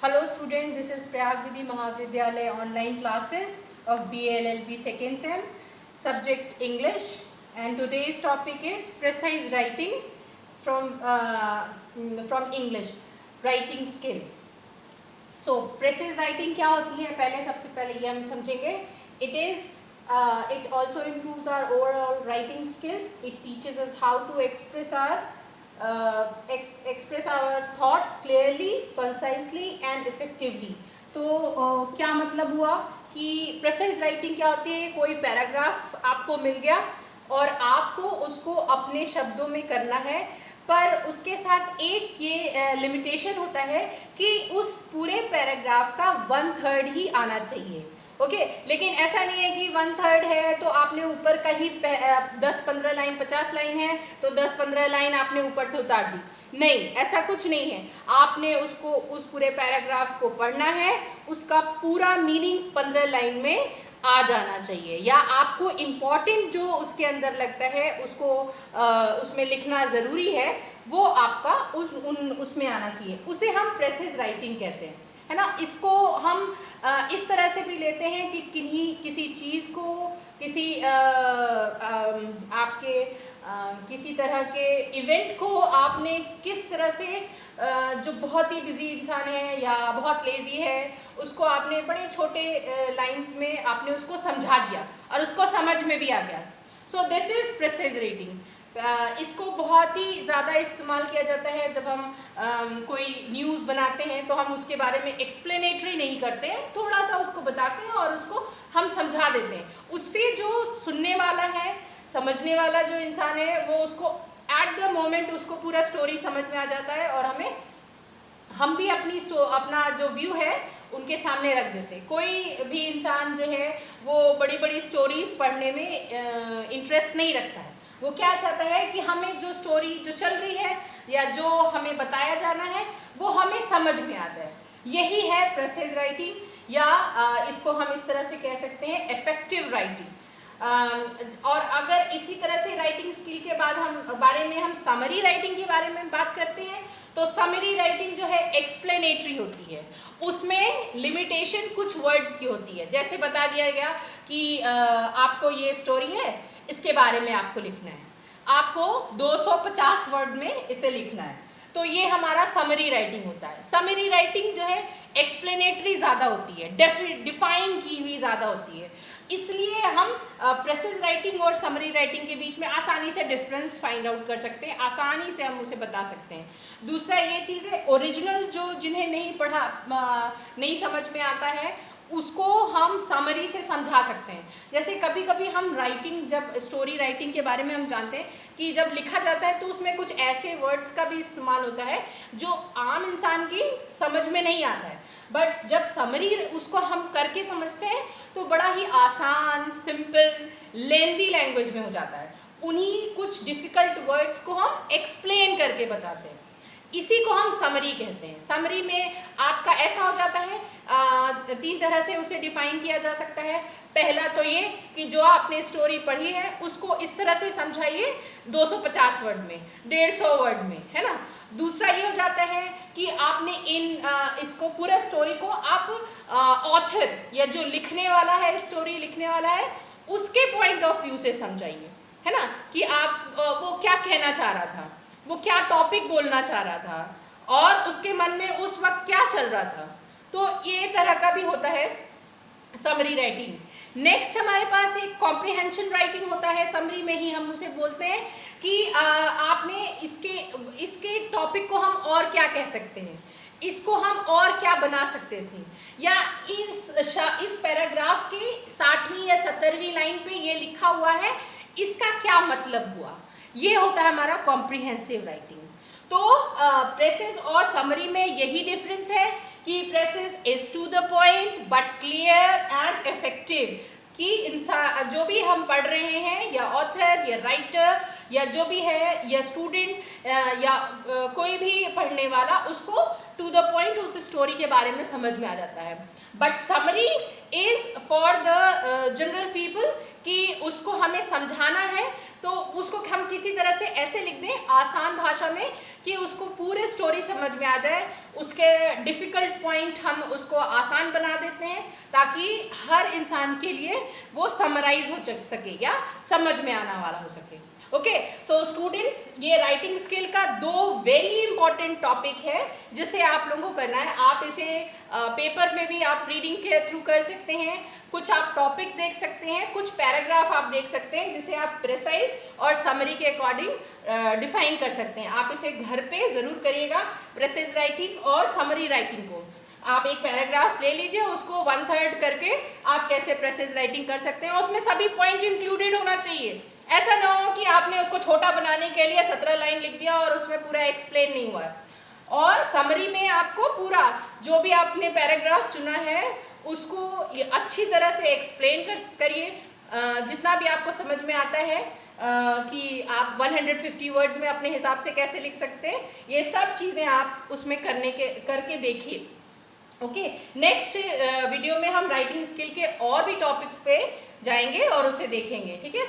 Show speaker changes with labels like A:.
A: Hello student, this is Prayag Vidhi Mahavidyalaya online classes of BA LLB second sem, subject English, and today's topic is precise writing from English, writing skill. So precise writing क्या होती है, पहले सबसे पहले ये हम समझेंगे. It also improves our overall writing skills. It teaches us how to express our thought clearly, concisely and effectively. तो क्या मतलब हुआ कि प्रेसाइज राइटिंग क्या होती है? कोई पैराग्राफ आपको मिल गया और आपको उसको अपने शब्दों में करना है, पर उसके साथ एक ये लिमिटेशन होता है कि उस पूरे पैराग्राफ का 1/3 ही आना चाहिए. ओके लेकिन ऐसा नहीं है कि 1/3 है तो आपने ऊपर का ही 10-15 लाइन 50 लाइन है तो 10-15 लाइन आपने ऊपर से उतार दी. नहीं, ऐसा कुछ नहीं है. आपने उसको उस पूरे पैराग्राफ को पढ़ना है, उसका पूरा मीनिंग 15 लाइन में आ जाना चाहिए, या आपको इम्पॉर्टेंट जो उसके अंदर लगता है उसको उसमें लिखना ज़रूरी है, वो आपका उसमें आना चाहिए. उसे हम प्रेसाइज राइटिंग कहते हैं, है ना. इसको हम इस तरह से भी लेते हैं कि किसी चीज़ को किसी तरह के इवेंट को आपने किस तरह से जो बहुत ही बिजी इंसान है या बहुत लेजी है उसको आपने बड़े छोटे लाइंस में आपने उसको समझा दिया और उसको समझ में भी आ गया. So this is precise writing. इसको बहुत ही ज़्यादा इस्तेमाल किया जाता है जब हम कोई न्यूज़ बनाते हैं तो हम उसके बारे में एक्सप्लेनेटरी नहीं करते हैं, थोड़ा सा उसको बताते हैं और उसको हम समझा देते हैं. उससे जो सुनने वाला है, समझने वाला जो इंसान है, वो उसको एट द मोमेंट उसको पूरा स्टोरी समझ में आ जाता है और हम भी अपना जो व्यू है उनके सामने रख देते हैं. कोई भी इंसान जो है वो बड़ी बड़ी स्टोरीज पढ़ने में इंटरेस्ट नहीं रखता है. वो क्या चाहता है कि हमें जो स्टोरी जो चल रही है या जो हमें बताया जाना है वो हमें समझ में आ जाए. यही है प्रेसाइज राइटिंग, या इसको हम इस तरह से कह सकते हैं इफेक्टिव राइटिंग. और अगर इसी तरह से राइटिंग स्किल के बाद हम समरी राइटिंग के बारे में बात करते हैं तो समरी राइटिंग जो है एक्सप्लेनेटरी होती है. उसमें लिमिटेशन कुछ वर्ड्स की होती है. जैसे बता दिया गया कि आपको ये स्टोरी है, इसके बारे में आपको लिखना है, आपको 250 वर्ड में इसे लिखना है, तो ये हमारा समरी राइटिंग होता है. समरी राइटिंग जो है एक्सप्लेनेटरी ज़्यादा होती है, डिफाइन की हुई ज़्यादा होती है. इसलिए हम प्रेसाइज राइटिंग और समरी राइटिंग के बीच में आसानी से डिफरेंस फाइंड आउट कर सकते हैं, आसानी से हम उसे बता सकते हैं. दूसरा ये चीज़ है, ओरिजिनल जो जिन्हें नहीं समझ में आता है उसको हम समरी से समझा सकते हैं. जैसे कभी कभी हम जब स्टोरी राइटिंग के बारे में हम जानते हैं कि जब लिखा जाता है तो उसमें कुछ ऐसे वर्ड्स का भी इस्तेमाल होता है जो आम इंसान की समझ में नहीं आता है, बट जब समरी उसको हम करके समझते हैं तो बड़ा ही आसान, सिंपल, लेंदी लैंग्वेज में हो जाता है. उन्हीं कुछ डिफ़िकल्ट वर्ड्स को हम एक्सप्लेन करके बताते हैं. इसी को हम समरी कहते हैं. समरी में आपका ऐसा हो जाता है, 3 तरह से उसे डिफाइन किया जा सकता है. पहला तो ये कि जो आपने स्टोरी पढ़ी है उसको इस तरह से समझाइए 250 वर्ड में, 150 वर्ड में, है ना. दूसरा ये हो जाता है कि आपने इसको पूरा स्टोरी को आप ऑथर या जो लिखने वाला है, स्टोरी लिखने वाला है, उसके पॉइंट ऑफ व्यू से समझाइए, है ना, कि आप वो क्या कहना चाह रहा था, वो क्या टॉपिक बोलना चाह रहा था और उसके मन में उस वक्त क्या चल रहा था. तो ये तरह का भी होता है समरी राइटिंग. नेक्स्ट हमारे पास एक कॉम्प्रिहेंशन राइटिंग होता है. समरी में ही हम उसे बोलते हैं कि आपने इसके टॉपिक को हम और क्या कह सकते हैं, इसको हम और क्या बना सकते थे, या इस पैराग्राफ की 60वीं या 70वीं लाइन पे ये लिखा हुआ है, इसका क्या मतलब हुआ. ये होता है हमारा कॉम्प्रिहेंसिव राइटिंग. तो प्रेसाइज और समरी में यही डिफरेंस है कि precis is to the point but clear and effective. कि इंसान जो भी हम पढ़ रहे हैं, या ऑथर या राइटर या जो भी है, या स्टूडेंट या कोई भी पढ़ने वाला, उसको टू द पॉइंट उस स्टोरी के बारे में समझ में आ जाता है. But summary is for the general people, कि उसको हमें समझाना है तो उसको हम किसी तरह से ऐसे लिख दें आसान भाषा में कि उसको पूरे स्टोरी समझ में आ जाए, उसके डिफ़िकल्ट पॉइंट हम उसको आसान बना देते हैं ताकि हर इंसान के लिए वो समराइज हो सके या समझ में आने वाला हो सके। ओके, सो स्टूडेंट्स, ये राइटिंग स्किल का 2 वेरी इंपॉर्टेंट टॉपिक है जिसे आप लोगों को करना है। आप इसे पेपर में भी आप रीडिंग के थ्रू कर सकते हैं, कुछ आप टॉपिक्स देख सकते हैं, कुछ पैराग्राफ आप देख सकते हैं जिसे आप प्रिसाइज और समरी के अकॉर्डिंग डिफाइन कर सकते हैं। आप इसे घर पे ज़रूर करिएगा, प्रिसाइज राइटिंग और समरी राइटिंग को। आप एक पैराग्राफ ले लीजिए, उसको 1/3 करके आप कैसे प्रिसाइज राइटिंग कर सकते हैं, उसमें सभी पॉइंट इंक्लूडेड होना चाहिए। ऐसा ना हो कि आपने उसको छोटा बनाने के लिए 17 लाइन लिख दिया और उसमें पूरा एक्सप्लेन नहीं हुआ। और समरी में आपको पूरा जो भी आपने पैराग्राफ चुना है उसको अच्छी तरह से एक्सप्लेन करिए, जितना भी आपको समझ में आता है कि आप 150 वर्ड्स में अपने हिसाब से कैसे लिख सकते हैं, ये सब चीज़ें आप उसमें करके देखिए। ओके, नेक्स्ट वीडियो में हम राइटिंग स्किल के और भी टॉपिक्स पे जाएंगे और उसे देखेंगे, ठीक है।